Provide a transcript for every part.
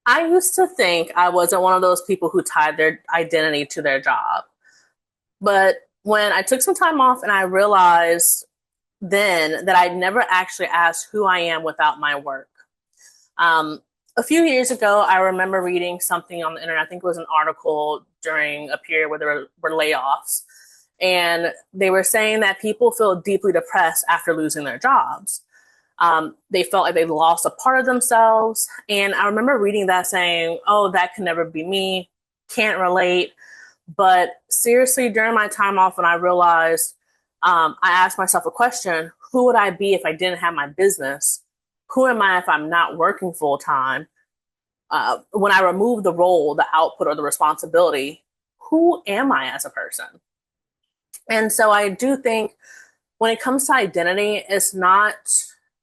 I used to think I wasn't one of those people who tied their identity to their job. But when I took some time off and I realized then that I'd never actually asked who I am without my work. Um, a few years ago, I remember reading something on the internet. I think it was an article during a period where there were layoffs. And they were saying that people feel deeply depressed after losing their jobs. They felt like they lost a part of themselves. And I remember reading that saying, oh, that can never be me, can't relate. But seriously, during my time off, when I realized, I asked myself a question: who would I be if I didn't have my business? Who am I if I'm not working full time? When I remove the role, the output, or the responsibility, who am I as a person? And so I do think when it comes to identity, it's not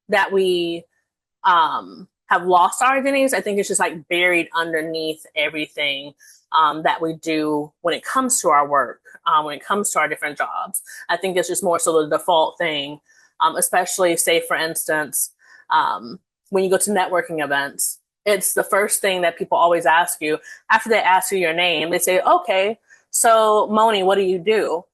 that we have lost our identities. I think it's just like buried underneath everything that we do when it comes to our work, when it comes to our different jobs. I think it's just more so the default thing, especially, say, for instance, when you go to networking events. It's the first thing that people always ask you after they ask you your name. They say, okay, so Moni, what do you do?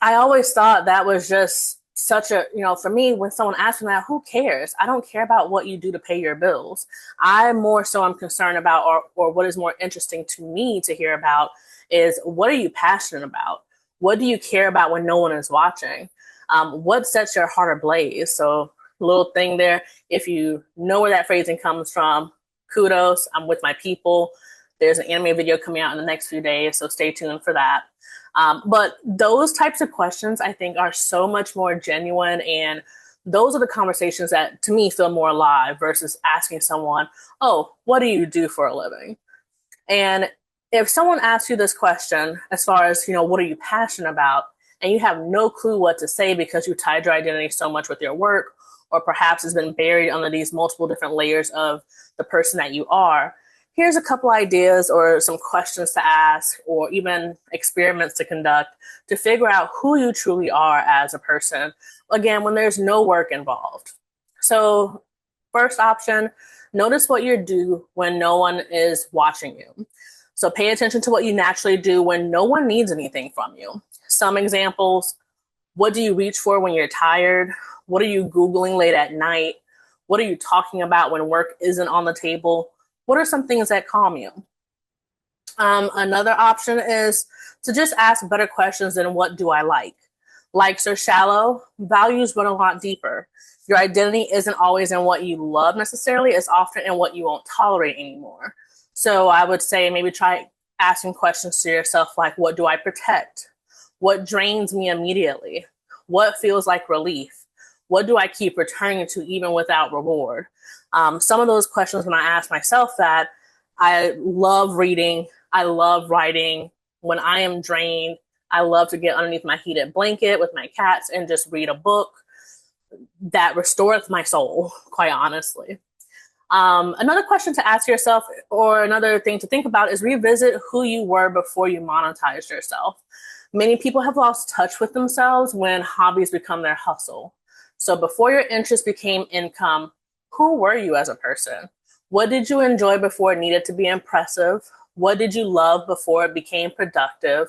I always thought that was just such a, for me, when someone asks me that, who cares? I don't care about what you do to pay your bills. I more so am concerned about, or what is more interesting to me to hear about is, what are you passionate about? What do you care about when no one is watching? What sets your heart ablaze? So, little thing there, if you know where that phrasing comes from, kudos. I'm with my people. There's an anime video coming out in the next few days, so stay tuned for that. But those types of questions, I think, are so much more genuine. And those are the conversations that, to me, feel more alive versus asking someone, oh, what do you do for a living? And if someone asks you this question, as far as, what are you passionate about? And you have no clue what to say because you tied your identity so much with your work, or perhaps it's been buried under these multiple different layers of the person that you are. Here's a couple ideas or some questions to ask, or even experiments to conduct to figure out who you truly are as a person. Again, when there's no work involved. So, first option, notice what you do when no one is watching you. So, pay attention to what you naturally do when no one needs anything from you. Some examples: what do you reach for when you're tired? What are you Googling late at night? What are you talking about when work isn't on the table? What are some things that calm you? Another option is to just ask better questions than what do I like? Likes are shallow, values run a lot deeper. Your identity isn't always in what you love necessarily, it's often in what you won't tolerate anymore. So I would say maybe try asking questions to yourself like, what do I protect? What drains me immediately? What feels like relief? What do I keep returning to even without reward? Some of those questions, when I ask myself that, I love reading, I love writing. When I am drained, I love to get underneath my heated blanket with my cats and just read a book that restoreth my soul, quite honestly. Another question to ask yourself, or another thing to think about, is revisit who you were before you monetized yourself. Many people have lost touch with themselves when hobbies become their hustle. So before your interest became income, who were you as a person? What did you enjoy before it needed to be impressive? What did you love before it became productive?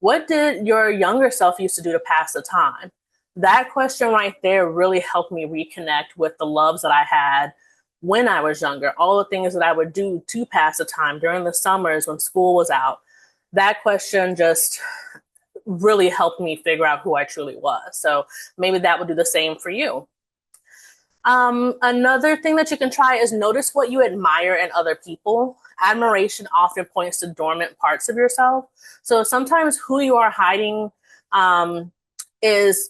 What did your younger self used to do to pass the time? That question right there really helped me reconnect with the loves that I had when I was younger, all the things that I would do to pass the time during the summers when school was out. That question just really helped me figure out who I truly was. So maybe that would do the same for you. Another thing that you can try is notice what you admire in other people. Admiration often points to dormant parts of yourself. So sometimes who you are hiding is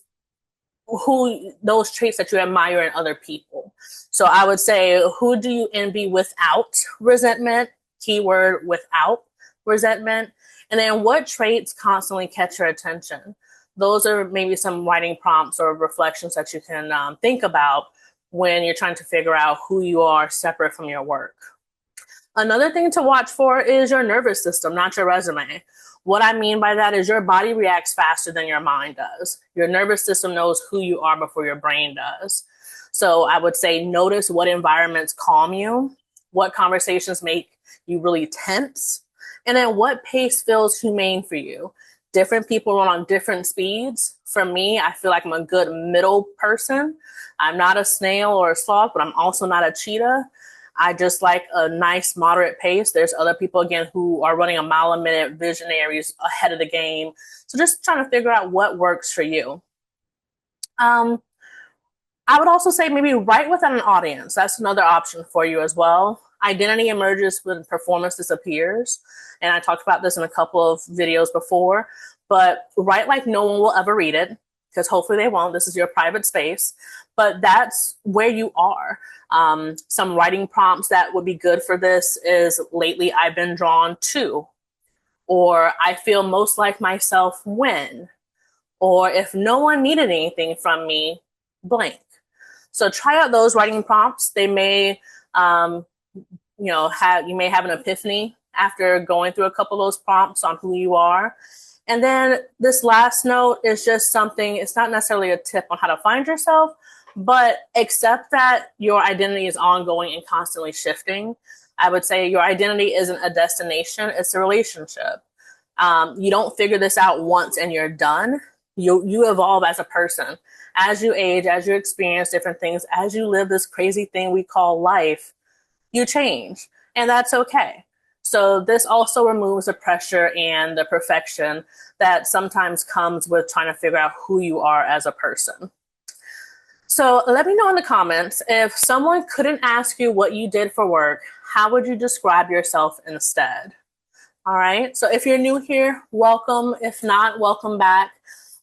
who those traits that you admire in other people. So I would say, who do you envy without resentment? Keyword without resentment. And then what traits constantly catch your attention? Those are maybe some writing prompts or reflections that you can think about when you're trying to figure out who you are separate from your work. Another thing to watch for is your nervous system, not your resume. What I mean by that is your body reacts faster than your mind does. Your nervous system knows who you are before your brain does. So I would say notice what environments calm you, what conversations make you really tense, and then what pace feels humane for you. Different people run on different speeds. For me, I feel like I'm a good middle person. I'm not a snail or a sloth, but I'm also not a cheetah. I just like a nice moderate pace. There's other people, again, who are running a mile a minute, visionaries ahead of the game. So just trying to figure out what works for you. I would also say maybe write without an audience. That's another option for you as well. Identity emerges when performance disappears. And I talked about this in a couple of videos before, but write like no one will ever read it, because hopefully they won't. This is your private space, but that's where you are. Some writing prompts that would be good for this is lately I've been drawn to, or I feel most like myself when, or if no one needed anything from me, blank. So try out those writing prompts. They may, you may have an epiphany after going through a couple of those prompts on who you are. And then this last note is just something, it's not necessarily a tip on how to find yourself, but accept that your identity is ongoing and constantly shifting. I would say your identity isn't a destination, it's a relationship. You don't figure this out once and you're done. You evolve as a person. As you age, as you experience different things, as you live this crazy thing we call life, you change, and that's okay. So this also removes the pressure and the perfection that sometimes comes with trying to figure out who you are as a person. So let me know in the comments, if someone couldn't ask you what you did for work, how would you describe yourself instead? All right, so if you're new here, welcome. If not, welcome back.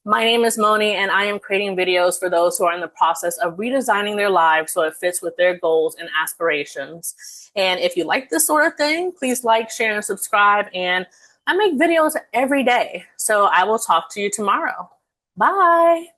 My name is Moni, and I am creating videos for those who are in the process of redesigning their lives so it fits with their goals and aspirations. And if you like this sort of thing, please like, share, and subscribe. And I make videos every day. So I will talk to you tomorrow. Bye.